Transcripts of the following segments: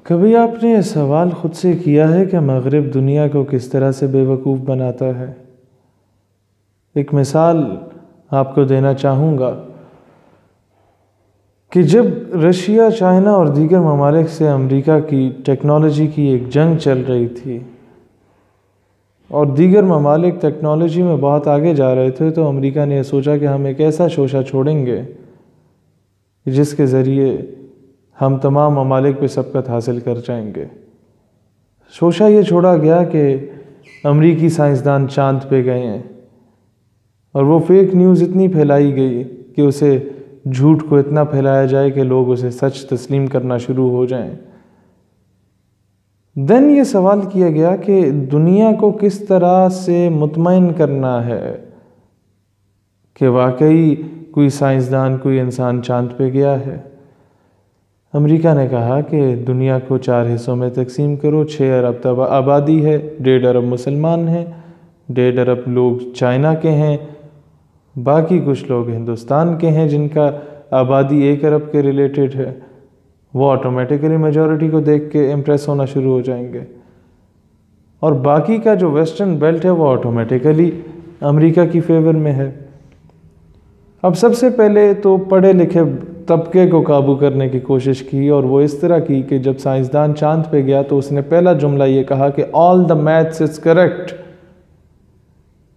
کبھی آپ نے یہ سوال خود سے کیا ہے کہ مغرب دنیا کو کس طرح سے بے وقوف بناتا ہے؟ ایک مثال آپ کو دینا چاہوں گا کہ جب رشیا، چائنا اور دیگر ممالک سے امریکہ کی ٹیکنالوجی کی ایک جنگ چل رہی تھی اور دیگر ممالک ٹیکنالوجی میں بہت آگے جا رہے تھے، تو امریکہ نے یہ سوچا کہ ہم ایک ایسا شوشہ چھوڑیں گے جس کے ذریعے ہم تمام ممالک پہ سبقت حاصل کر جائیں گے۔ شوشہ یہ چھوڑا گیا کہ امریکی سائنسدان چاند پہ گئے ہیں، اور وہ فیک نیوز اتنی پھیلائی گئی کہ اسے جھوٹ کو اتنا پھیلایا جائے کہ لوگ اسے سچ تسلیم کرنا شروع ہو جائیں۔ دن یہ سوال کیا گیا کہ دنیا کو کس طرح سے مطمئن کرنا ہے کہ واقعی کوئی سائنسدان، کوئی انسان چاند پہ گیا ہے۔ امریکہ نے کہا کہ دنیا کو 4 حصوں میں تقسیم کرو، 6 ارب آبادی ہے، 1.5 ارب مسلمان ہیں، 1.5 ارب لوگ چائنا کے ہیں، باقی کچھ لوگ ہندوستان کے ہیں جن کا آبادی 1 ارب کے ریلیٹڈ ہے۔ وہ آٹومیٹیکلی میجورٹی کو دیکھ کے امپریس ہونا شروع ہو جائیں گے، اور باقی کا جو ویسٹرن بیلٹ ہے وہ آٹومیٹیکلی امریکہ کی فیور میں ہے۔ اب سب سے پہلے تو پڑھے لکھے طبقے کو قابو کرنے کی کوشش کی، اور وہ اس طرح کی کہ جب سائنسدان چاند پہ گیا تو اس نے پہلا جملہ یہ کہا کہ all the maths is correct،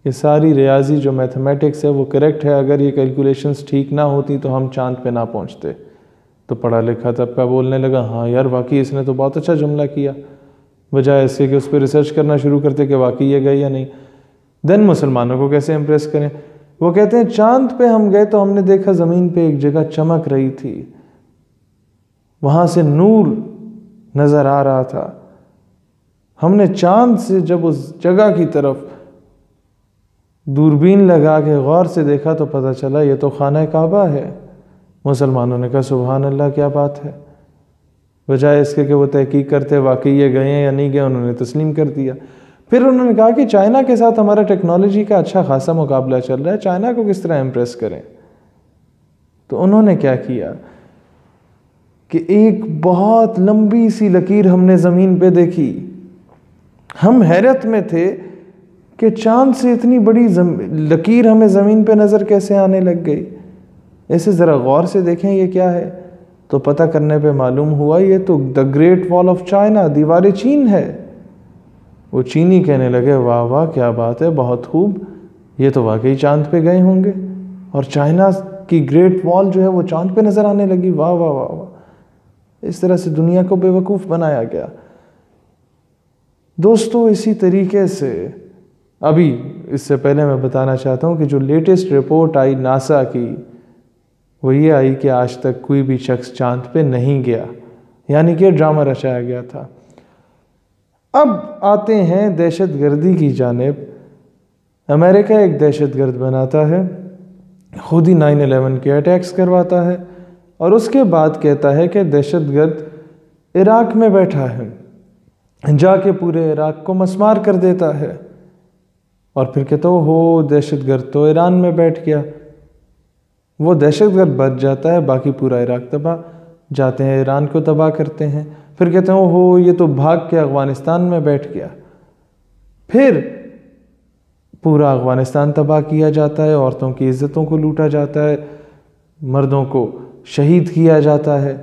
یہ ساری ریاضی جو میتھمیٹکس ہے وہ کریکٹ ہے، اگر یہ کیلکولیشنز ٹھیک نہ ہوتی تو ہم چاند پہ نہ پہنچتے۔ تو پڑھا لکھا طبقہ بولنے لگا، ہاں یار واقعی اس نے تو بہت اچھا جملہ کیا، بجائے اس سے کہ اس پہ ریسرچ کرنا شروع کرتے کہ واقعی یہ گئے یا نہیں۔ دین مسلمانوں کو کیسے امپریس کریں؟ وہ کہتے ہیں چاند پہ ہم گئے تو ہم نے دیکھا زمین پہ ایک جگہ چمک رہی تھی، وہاں سے نور نظر آ رہا تھا، ہم نے چاند سے جب اس جگہ کی طرف دوربین لگا کے غور سے دیکھا تو پتہ چلا یہ تو خانہ کعبہ ہے۔ مسلمانوں نے کہا سبحان اللہ، کیا بات ہے، بجائے اس کے کہ وہ تحقیق کرتے واقعی یہ گئے ہیں یا نہیں گئے، انہوں نے تسلیم کر دیا۔ پھر انہوں نے کہا کہ چائنا کے ساتھ ہمارا ٹیکنالوجی کا اچھا خاصا مقابلہ چل رہا ہے، چائنا کو کس طرح امپریس کریں؟ تو انہوں نے کیا کیا کہ ایک بہت لمبی سی لکیر ہم نے زمین پہ دیکھی۔ ہم حیرت میں تھے کہ چاند سے اتنی بڑی لکیر ہمیں زمین پہ نظر کیسے آنے لگ گئی، اسے ذرا غور سے دیکھیں یہ کیا ہے۔ تو پتہ کرنے پہ معلوم ہوا یہ تو دا گریٹ وال آف چائنا، دیوار چین ہے۔ وہ چینی کہنے لگے واہ واہ کیا بات ہے، بہت خوب، یہ تو واقعی چاند پہ گئے ہوں گے، اور چائنا کی گریٹ وال جو ہے وہ چاند پہ نظر آنے لگی، واہ واہ واہ واہ۔ اس طرح سے دنیا کو بے وقوف بنایا گیا۔ دوستو اسی طریقے سے ابھی اس سے پہلے میں بتانا چاہتا ہوں کہ جو لیٹسٹ رپورٹ آئی ناسا کی، وہ یہ آئی کہ آج تک کوئی بھی شخص چاند پہ نہیں گیا، یعنی کہ ڈرامہ رچایا گیا تھا۔ اب آتے ہیں دہشت گردی کی جانب۔ امریکہ ایک دہشت گرد بناتا ہے، خود ہی 9/11 کے اٹیکس کرواتا ہے، اور اس کے بعد کہتا ہے کہ دہشت گرد عراق میں بیٹھا ہے، جا کے پورے عراق کو مسمار کر دیتا ہے، اور پھر کہتا ہو دہشت گرد تو ایران میں بیٹھ گیا۔ وہ دہشت گرد بچ جاتا ہے، باقی پورا عراق تباہ، جاتے ہیں ایران کو تباہ کرتے ہیں، پھر کہتے ہیں ہو یہ تو بھاگ کے افغانستان میں بیٹھ گیا، پھر پورا افغانستان تباہ کیا جاتا ہے، عورتوں کی عزتوں کو لوٹا جاتا ہے، مردوں کو شہید کیا جاتا ہے،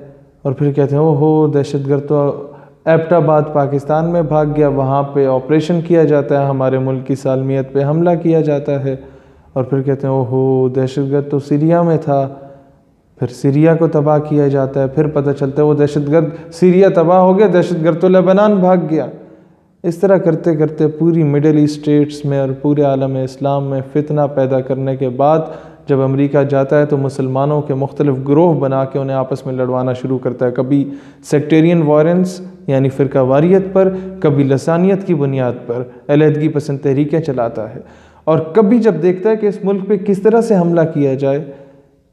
اور پھر کہتے ہیں ہو دہشت گرد تو ایبٹ آباد پاکستان میں بھاگ گیا، وہاں پہ آپریشن کیا جاتا ہے، ہمارے ملک کی سالمیت پہ حملہ کیا جاتا ہے، اور پھر کہتے ہیں ہو دہشت گرد تو سیریا میں تھا، پھر سیریا کو تباہ کیا جاتا ہے، پھر پتہ چلتا ہے وہ دہشت گرد سیریا تباہ ہو گیا، دہشت گرد تو لبنان بھاگ گیا۔ اس طرح کرتے کرتے پوری مڈل ایسٹ اسٹیٹس میں اور پورے عالم اسلام میں فتنہ پیدا کرنے کے بعد جب امریکہ جاتا ہے تو مسلمانوں کے مختلف گروہ بنا کے انہیں آپس میں لڑوانا شروع کرتا ہے، کبھی سیکٹیرین وائلنس یعنی فرقہ واریت پر، کبھی لسانیت کی بنیاد پر علیحدگی پسند تحریکیں چلاتا ہے، اور کبھی جب دیکھتا ہے کہ اس ملک پہ کس طرح سے حملہ کیا جائے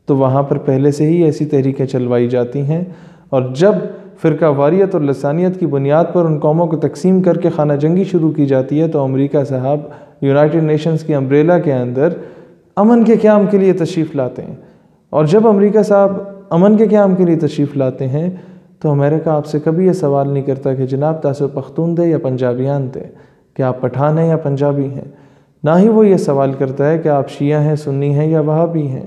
تو وہاں پر پہلے سے ہی ایسی تحریکیں چلوائی جاتی ہیں، اور جب فرقہ واریت اور لسانیت کی بنیاد پر ان قوموں کو تقسیم کر کے خانہ جنگی شروع کی جاتی ہے تو امریکہ صاحب یونائٹڈ نیشنز کی امبریلا کے اندر امن کے قیام کے لیے تشریف لاتے ہیں، اور جب امریکہ صاحب امن کے قیام کے لیے تشریف لاتے ہیں تو امریکہ آپ سے کبھی یہ سوال نہیں کرتا کہ جناب تاسو پختون دے یا پنجابیان دے، کہ آپ پٹھان ہیں یا پنجابی ہیں۔ نہ ہی وہ یہ سوال کرتا ہے کہ آپ شیعہ ہیں، سنی ہیں یا وہابی ہیں۔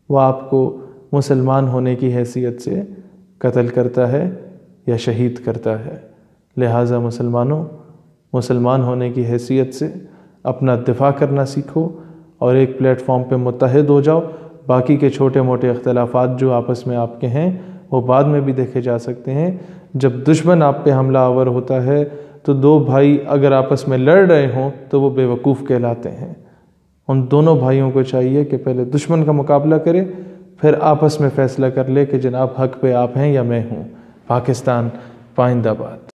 وہ آپ کو مسلمان ہونے کی حیثیت سے قتل کرتا ہے یا شہید کرتا ہے۔ لہٰذا مسلمانوں، مسلمان ہونے کی حیثیت سے اپنا دفاع کرنا سیکھو اور ایک پلیٹ فارم پہ متحد ہو جاؤ۔ باقی کے چھوٹے موٹے اختلافات جو آپس میں آپ کے ہیں وہ بعد میں بھی دیکھے جا سکتے ہیں۔ جب دشمن آپ پہ حملہ آور ہوتا ہے تو دو بھائی اگر آپس میں لڑ رہے ہوں تو وہ بے وقوف کہلاتے ہیں۔ ان دونوں بھائیوں کو چاہیے کہ پہلے دشمن کا مقابلہ کرے، پھر آپس میں فیصلہ کر لے کہ جناب حق پہ آپ ہیں یا میں ہوں۔ پاکستان پائندہ باد۔